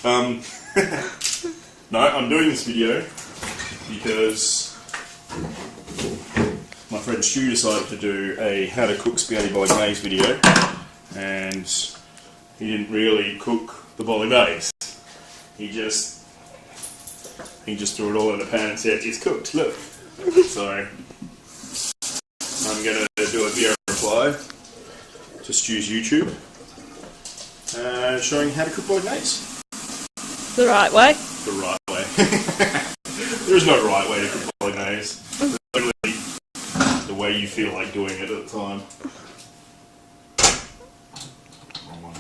No, I'm doing this video because my friend Stu decided to do a how to cook spaghetti bolognese video, and he didn't really cook the bolognese. He just threw it all in a pan and said, "It's cooked, look." So I'm going to do a video reply to Stu's YouTube showing how to cook bolognese. The right way? The right way. There is no right way to cook bolognese. It's literally the way you feel like doing it at the time. Wrong one.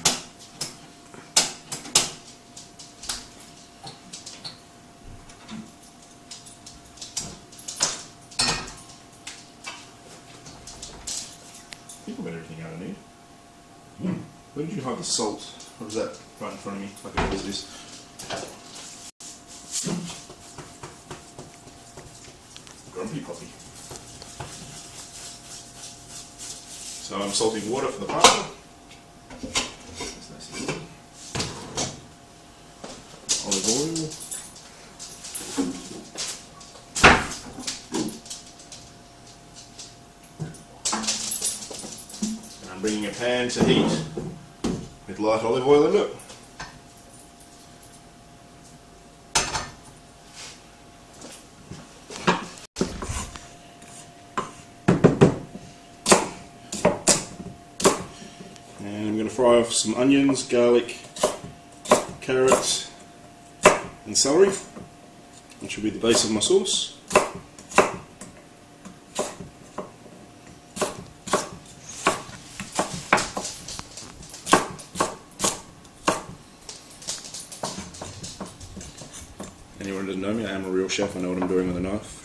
I think I've got everything I need. Where did you hide the salt? Or is that right in front of me, like it always is? Grumpy puppy. So I'm salting water for the pasta. That's nice and easy. Olive oil. And I'm bringing a pan to heat with light olive oil in it. And I'm going to fry off some onions, garlic, carrots and celery, which will be the base of my sauce. Anyone who doesn't know me, I am a real chef. I know what I'm doing with a knife.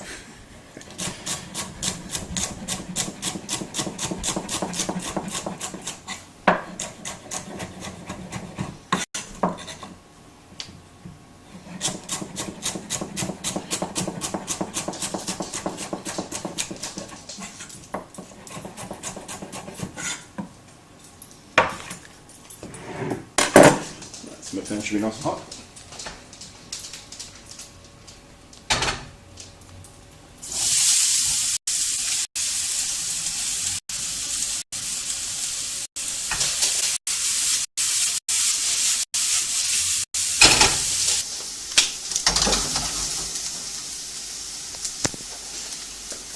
My pan should be nice and hot.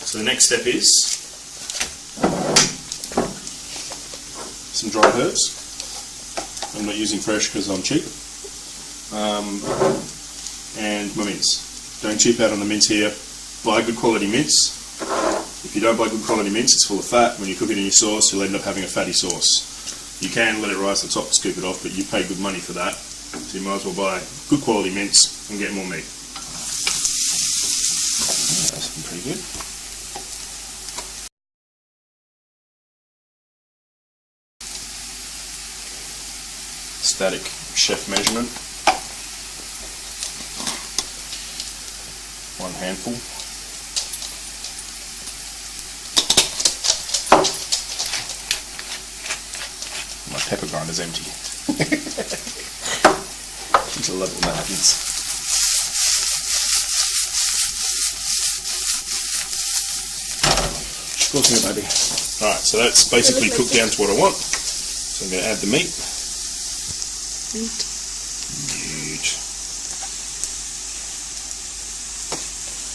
So the next step is some dried herbs. I'm not using fresh because I'm cheap. And my mince. Don't cheap out on the mince here. Buy good quality mince. If you don't buy good quality mince, it's full of fat. When you cook it in your sauce, you'll end up having a fatty sauce. You can let it rise to the top to scoop it off, but you pay good money for that. So you might as well buy good quality mince and get more meat. That's looking pretty good. Static chef measurement. 1 handful. My pepper grinder's empty. I love it when that happens. Of course, baby. Alright, so that's basically cooked down to what I want. So I'm going to add the meat. Meat.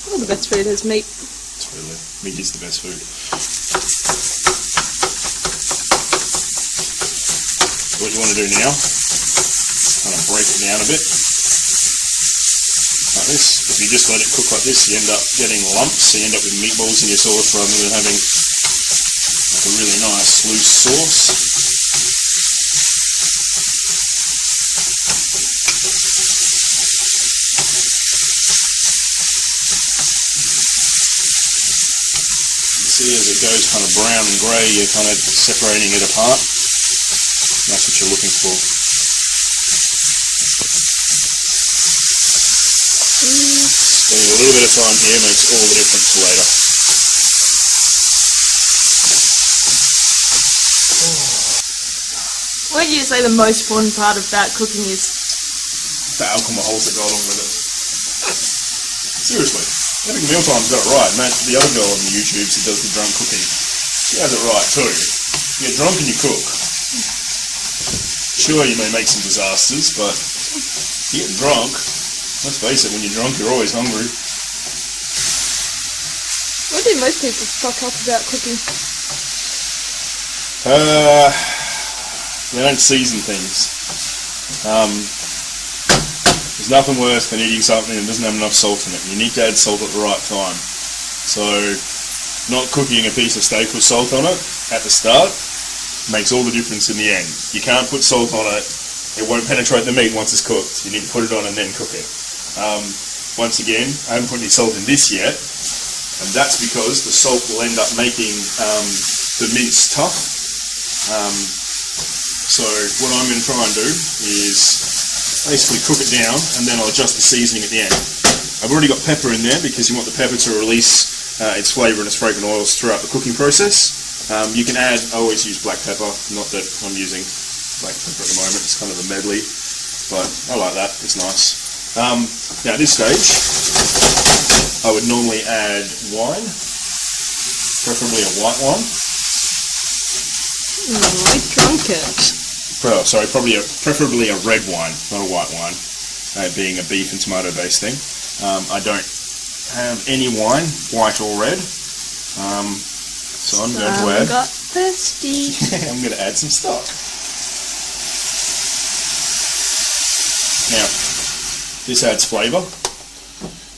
All the best food is meat. Totally. Meat is the best food. What you want to do now, kind of break it down a bit. Like this. If you just let it cook like this, you end up getting lumps, so you end up with meatballs in your sauce rather than having like a really nice loose sauce. See, as it goes kind of brown and grey, you're kind of separating it apart. That's what you're looking for. Spending a little bit of time here makes all the difference later. What would you say the most important part about cooking is? the alcohols that go along with it. Seriously, Epic Mealtime's got it right, and that's the other girl on the YouTubes who does the drunk cooking. She has it right too. You get drunk and you cook. Sure, you may make some disasters, but you get drunk. Let's face it, when you're drunk, you're always hungry. What do most people fuck up about cooking? They don't season things. There's nothing worse than eating something that doesn't have enough salt in it. You need to add salt at the right time. So, not cooking a piece of steak with salt on it at the start makes all the difference in the end. You can't put salt on it, it won't penetrate the meat once it's cooked. You need to put it on and then cook it. Once again, I haven't put any salt in this yet, and that's because the salt will end up making the mince tough. So what I'm going to try and do is basically cook it down, and then I'll adjust the seasoning at the end. I've already got pepper in there because you want the pepper to release its flavour and its fragrant oils throughout the cooking process. You can add, I always use black pepper, not that I'm using black pepper at the moment, it's kind of a medley, but I like that, it's nice. Now at this stage, I would normally add wine, preferably a white wine. I drunk it. Preferably a red wine, not a white wine, being a beef and tomato based thing. I don't have any wine, white or red, so I'm going to add... got thirsty. I'm going to add some stock. Now, this adds flavour,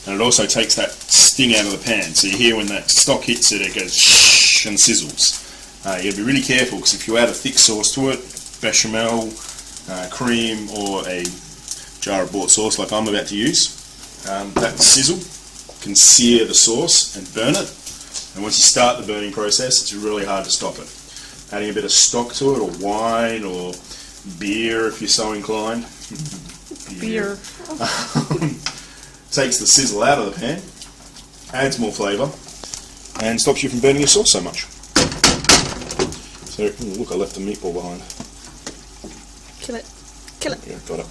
and it also takes that sting out of the pan. So you hear when that stock hits it, it goes shh and sizzles. You got to be really careful, because if you add a thick sauce to it, bechamel, cream, or a jar of bought sauce like I'm about to use, that sizzle can sear the sauce and burn it. And once you start the burning process, it's really hard to stop it. Adding a bit of stock to it, or wine, or beer if you're so inclined. Beer. Takes the sizzle out of the pan, adds more flavour, and stops you from burning your sauce so much. So, look, I left the meatball behind. Kill it. Kill it. Yeah, got it.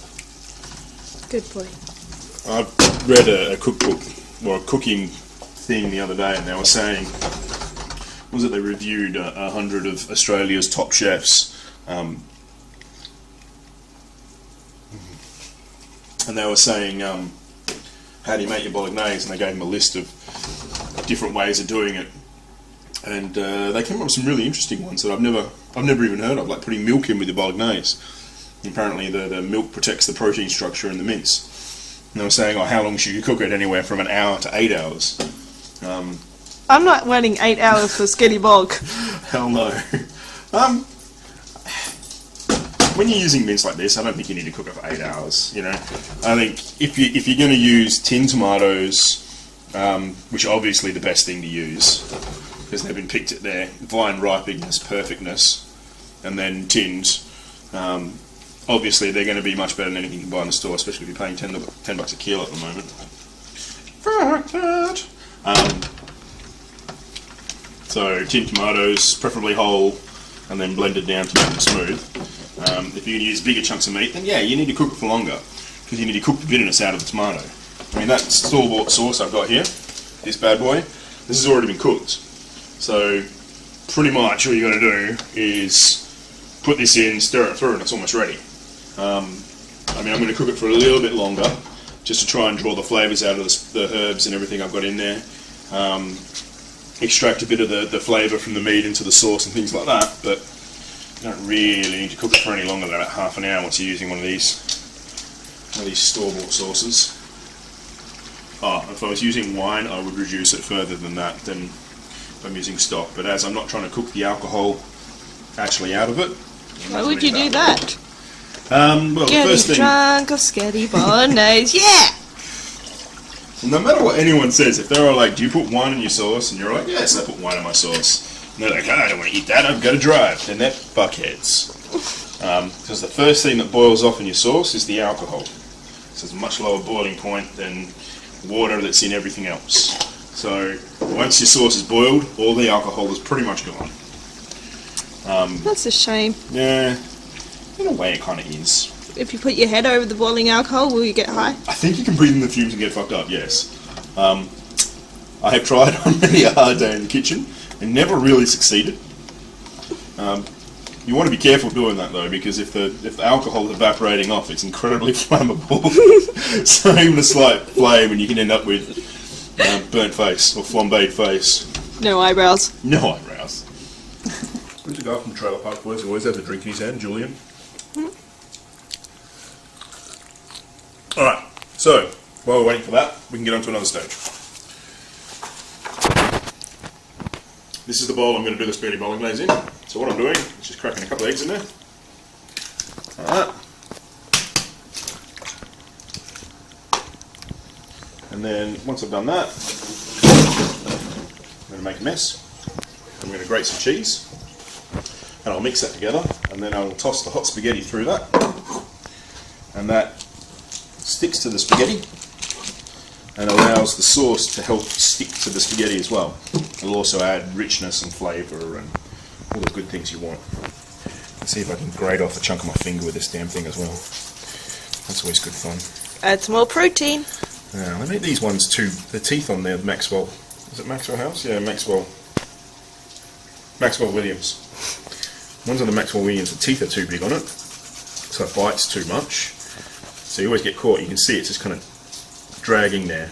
Good boy. I read a cookbook, or a cooking thing the other day, and they were saying, they reviewed 100 of Australia's top chefs, and they were saying, how do you make your bolognese, and they gave them a list of different ways of doing it, and they came up with some really interesting ones that I've never even heard of, like putting milk in with your bolognese. Apparently the milk protects the protein structure in the mince. And they were saying, how long should you cook it? Anywhere from an hour to 8 hours. I'm not waiting 8 hours for sketty bog. Hell no. When you're using mince like this, I don't think you need to cook it for 8 hours. You know, I think if you're going to use tinned tomatoes, which are obviously the best thing to use because they've been picked at their vine ripeness, perfectness, and then tinned. Obviously, they're going to be much better than anything you can buy in the store, especially if you're paying $10 a kilo at the moment. Fuck that. So tinned tomatoes, preferably whole, and then blended down to make them smooth. If you're going to use bigger chunks of meat, then yeah, you need to cook it for longer, because you need to cook the bitterness out of the tomato. I mean, that store-bought sauce I've got here, this bad boy, this has already been cooked. So pretty much all you're going to do is put this in, stir it through, and it's almost ready. I mean, I'm going to cook it for a little bit longer, just to try and draw the flavours out of the herbs and everything I've got in there. Extract a bit of the flavour from the meat into the sauce and things like that, but you don't really need to cook it for any longer than about half an hour once you're using one of these store-bought sauces. If I was using wine, I would reduce it further than that than if I'm using stock, but as I'm not trying to cook the alcohol actually out of it. Why would you do that? Well, the first thing, drunk of sketty bolognese, yeah! no matter what anyone says, if they're all like, do you put wine in your sauce? And you're like, yes, I put wine in my sauce. And they're like, I don't want to eat that, I've got to drive. Then they're fuckheads. Because the first thing that boils off in your sauce is the alcohol. So it's a much lower boiling point than water that's in everything else. So once your sauce is boiled, all the alcohol is pretty much gone. That's a shame. Yeah, in a way it kind of is. If you put your head over the boiling alcohol, will you get high? I think you can breathe in the fumes and get fucked up, yes. I have tried on many a hard day in the kitchen and never really succeeded. You want to be careful doing that though, because if the alcohol is evaporating off, it's incredibly flammable. So even a slight flame and you can end up with burnt face or flambéed face. No eyebrows. No eyebrows. Who's the guy from Trailer Park Boys who always has a drink in his hand? Julian? Alright, so while we're waiting for that, we can get on to another stage. This is the bowl I'm going to do the spaghetti bolognese in. So what I'm doing is just cracking a couple of eggs in there. Alright. And then once I've done that, I'm going to make a mess. I'm going to grate some cheese. And I'll mix that together. And then I'll toss the hot spaghetti through that. And that sticks to the spaghetti and allows the sauce to help stick to the spaghetti as well. It'll also add richness and flavour and all the good things you want. Let's see if I can grate off a chunk of my finger with this damn thing as well. That's always good fun. Add some more protein. Now, let me eat these ones too. The teeth on there, Maxwell. Is it Maxwell House? Yeah, Maxwell. Maxwell Williams. Ones on the Maxwell Williams, the teeth are too big on it, so it bites too much. So you always get caught. You can see it's just kind of dragging there,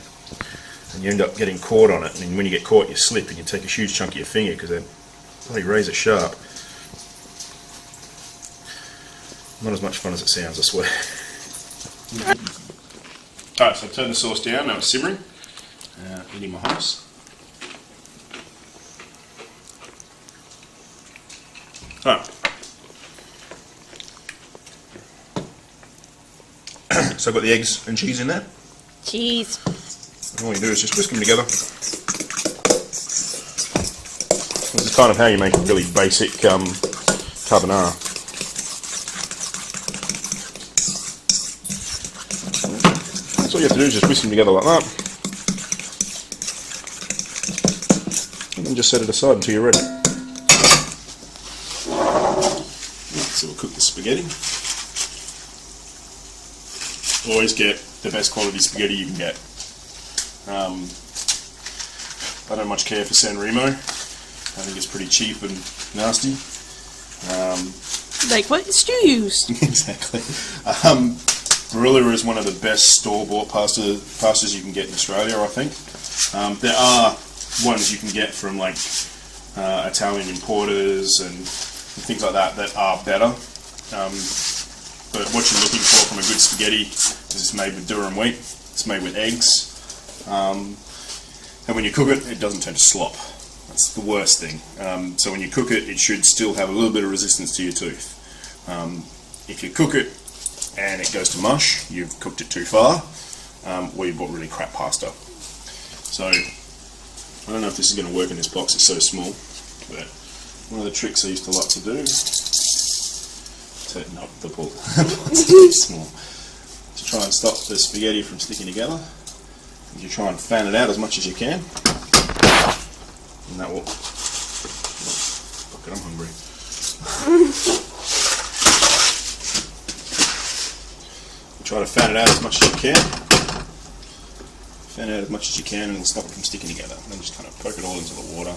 and you end up getting caught on it. And when you get caught, you slip and you take a huge chunk of your finger because they're bloody razor sharp. Not as much fun as it sounds, I swear. Alright, so I've turned the sauce down. Now it's simmering. Eating my hummus. Alright. So I've got the eggs and cheese in there. Cheese. And all you do is just whisk them together. This is kind of how you make a really basic carbonara. So all you have to do is just whisk them together like that. And then just set it aside until you're ready. So we'll cook the spaghetti. Always get the best quality spaghetti you can get. I don't much care for San Remo. I think it's pretty cheap and nasty. Like what stew use? Exactly. Barilla is one of the best store-bought pastas you can get in Australia, I think. There are ones you can get from like Italian importers and things like that that are better. But what you're looking for from a good spaghetti is it's made with durum wheat, it's made with eggs, and when you cook it, it doesn't turn to slop. That's the worst thing. So when you cook it, it should still have a little bit of resistance to your tooth. If you cook it and it goes to mush, you've cooked it too far, or you've bought really crap pasta. So I don't know if this is going to work in this box, it's so small, but one of the tricks I used to like to do, no, the ball is too small, to try and stop the spaghetti from sticking together, you try and fan it out as much as you can, and that will, fuck it, I'm hungry. Try to fan it out as much as you can. Fan it out as much as you can and it'll stop it from sticking together. And then just kind of poke it all into the water.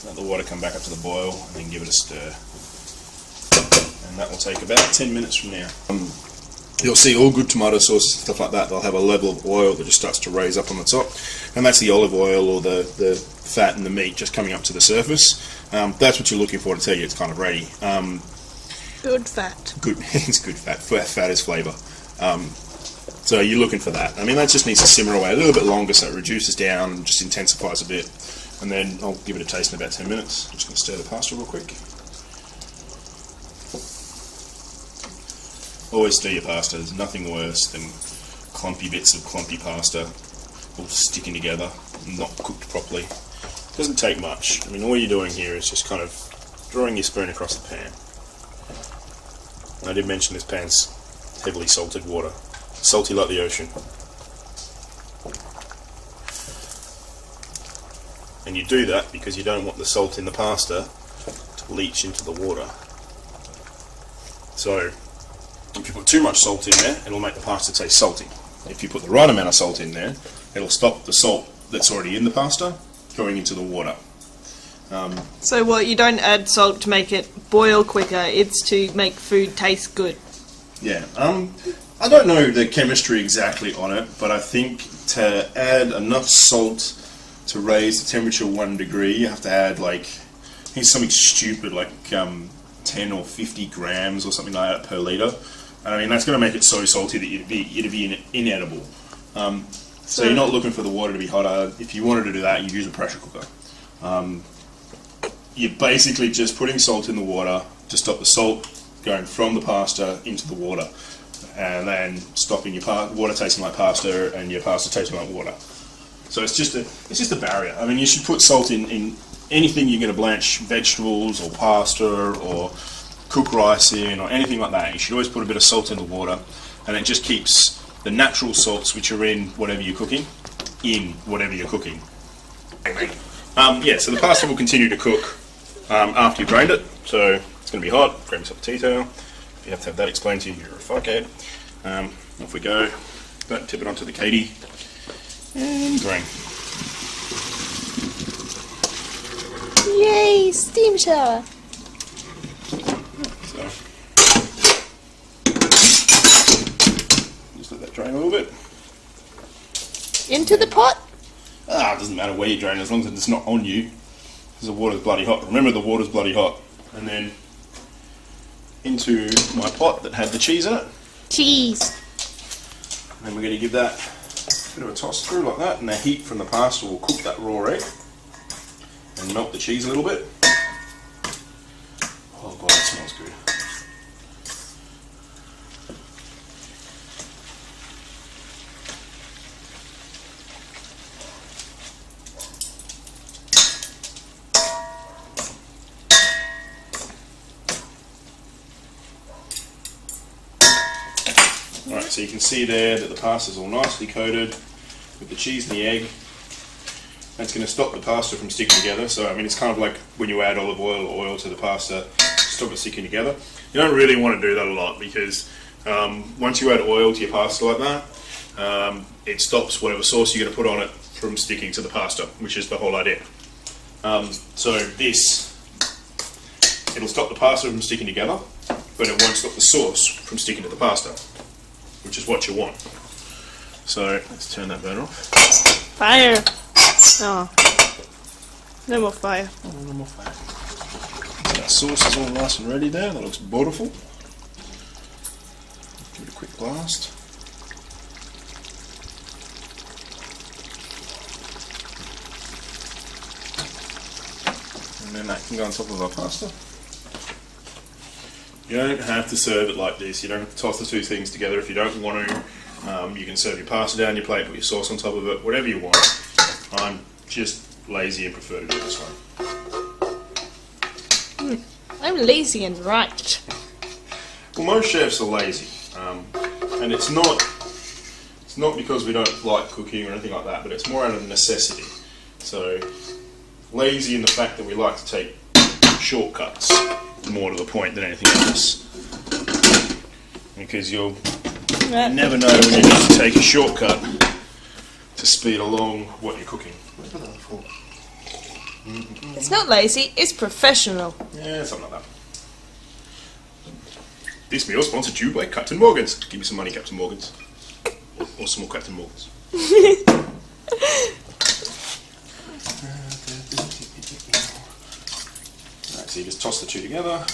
Let the water come back up to the boil and then give it a stir. And that will take about 10 minutes from now. You'll see all good tomato sauces and stuff like that, they'll have a level of oil that just starts to raise up on the top. And that's the olive oil or the fat and the meat just coming up to the surface. That's what you're looking for to tell you it's kind of ready. Good fat. Good, it's good fat. Fat is flavour. So you're looking for that. I mean, that just needs to simmer away a little bit longer so it reduces down and just intensifies a bit. And then I'll give it a taste in about 10 minutes. I'm just going to stir the pasta real quick. Always stir your pasta. There's nothing worse than clumpy bits of clumpy pasta all sticking together and not cooked properly. It doesn't take much. I mean, all you're doing here is just kind of drawing your spoon across the pan. I did mention this pan's heavily salted water. Salty like the ocean. And you do that because you don't want the salt in the pasta to leach into the water. So If you put too much salt in there, it'll make the pasta taste salty. If you put the right amount of salt in there, it'll stop the salt that's already in the pasta going into the water. So what, you don't add salt to make it boil quicker, it's to make food taste good. Yeah, I don't know the chemistry exactly on it, but I think to add enough salt to raise the temperature 1 degree, you have to add like, I think something stupid like 10 or 50 grams or something like that per litre. I mean, that's going to make it so salty that it'd be inedible. So you're not looking for the water to be hotter. If you wanted to do that, you'd use a pressure cooker. You're basically just putting salt in the water to stop the salt going from the pasta into the water, and then stopping your water tasting like pasta and your pasta tasting like water. So it's just a barrier. I mean, you should put salt in anything you're going to blanch vegetables or pasta or cook rice in or anything like that. You should always put a bit of salt in the water, and it just keeps the natural salts which are in whatever you're cooking in whatever you're cooking. Yeah, so the pasta will continue to cook after you've drained it. So it's going to be hot. Grab yourself a tea towel. If you have to have that explained to you, you're a fuckhead. Off we go. Tip it onto the Katie and drain. Yay, steam shower. So just let that drain a little bit. Into the pot? It doesn't matter where you drain as long as it's not on you, because the water's bloody hot. Remember, the water's bloody hot. And then into my pot that had the cheese in it. Cheese. And then we're going to give that a bit of a toss through like that, and the heat from the pasta will cook that raw egg and melt the cheese a little bit. Oh god, it smells good. Alright, so you can see there that the pasta's all nicely coated with the cheese and the egg. That's going to stop the pasta from sticking together. So, I mean, it's kind of like when you add olive oil or oil to the pasta, stop it sticking together. You don't really want to do that a lot, because once you add oil to your pasta like that, it stops whatever sauce you're going to put on it from sticking to the pasta, which is the whole idea. So this, it'll stop the pasta from sticking together, but it won't stop the sauce from sticking to the pasta, which is what you want. So let's turn that burner off. Fire! Oh. No more fire. Oh, no more fire. So that sauce is all nice and ready there. That looks beautiful. Give it a quick blast. And then that can go on top of our pasta. You don't have to serve it like this. You don't have to toss the two things together if you don't want to. You can serve your pasta down your plate, put your sauce on top of it, whatever you want. I'm just lazy and prefer to do it this way. I'm lazy and right. Well, most chefs are lazy, and it's not because we don't like cooking or anything like that, but it's more out of necessity. So, lazy in the fact that we like to take shortcuts, more to the point than anything else. Because you'll never know when you need to take a shortcut to speed along what you're cooking. It's not lazy, it's professional. Yeah, something like that. This meal sponsored to you by Captain Morgan's. Give me some money, Captain Morgan's. Or some more Captain Morgan's. Alright, so you just toss the two together.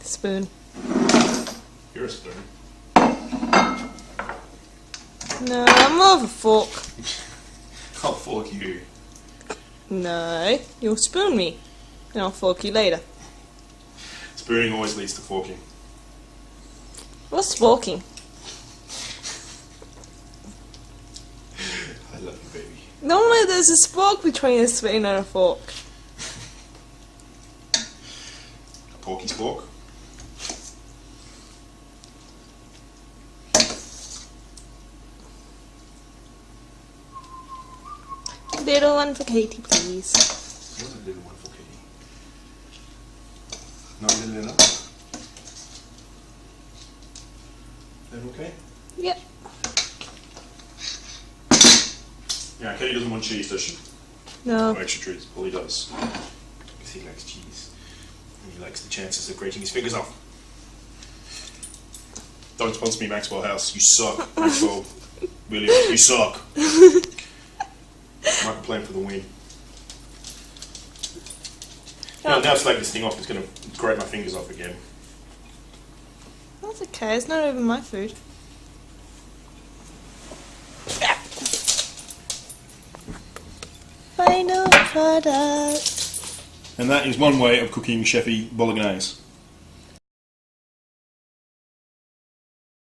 Spoon. You're a spoon. No, I'm more of a fork. I'll fork you. No, you'll spoon me. And I'll fork you later. Spooning always leads to forking. What's sporking? I love you, baby. Normally there's a spork between a spoon and a fork. A porky spork. Little one for Katie, please. What's a little one for Katie? Not little enough? Is that okay? Yep. Yeah, Katie doesn't want cheese, does she? No. Or extra treats. Pauly does. Because he likes cheese. And he likes the chances of grating his fingers off. Don't sponsor me, Maxwell House. You suck, Maxwell. Williams, you suck. Michael playing for the win. Now to take this thing off, it's going to grate my fingers off again. That's okay, it's not even my food. Final product. And that is one way of cooking chefy bolognese.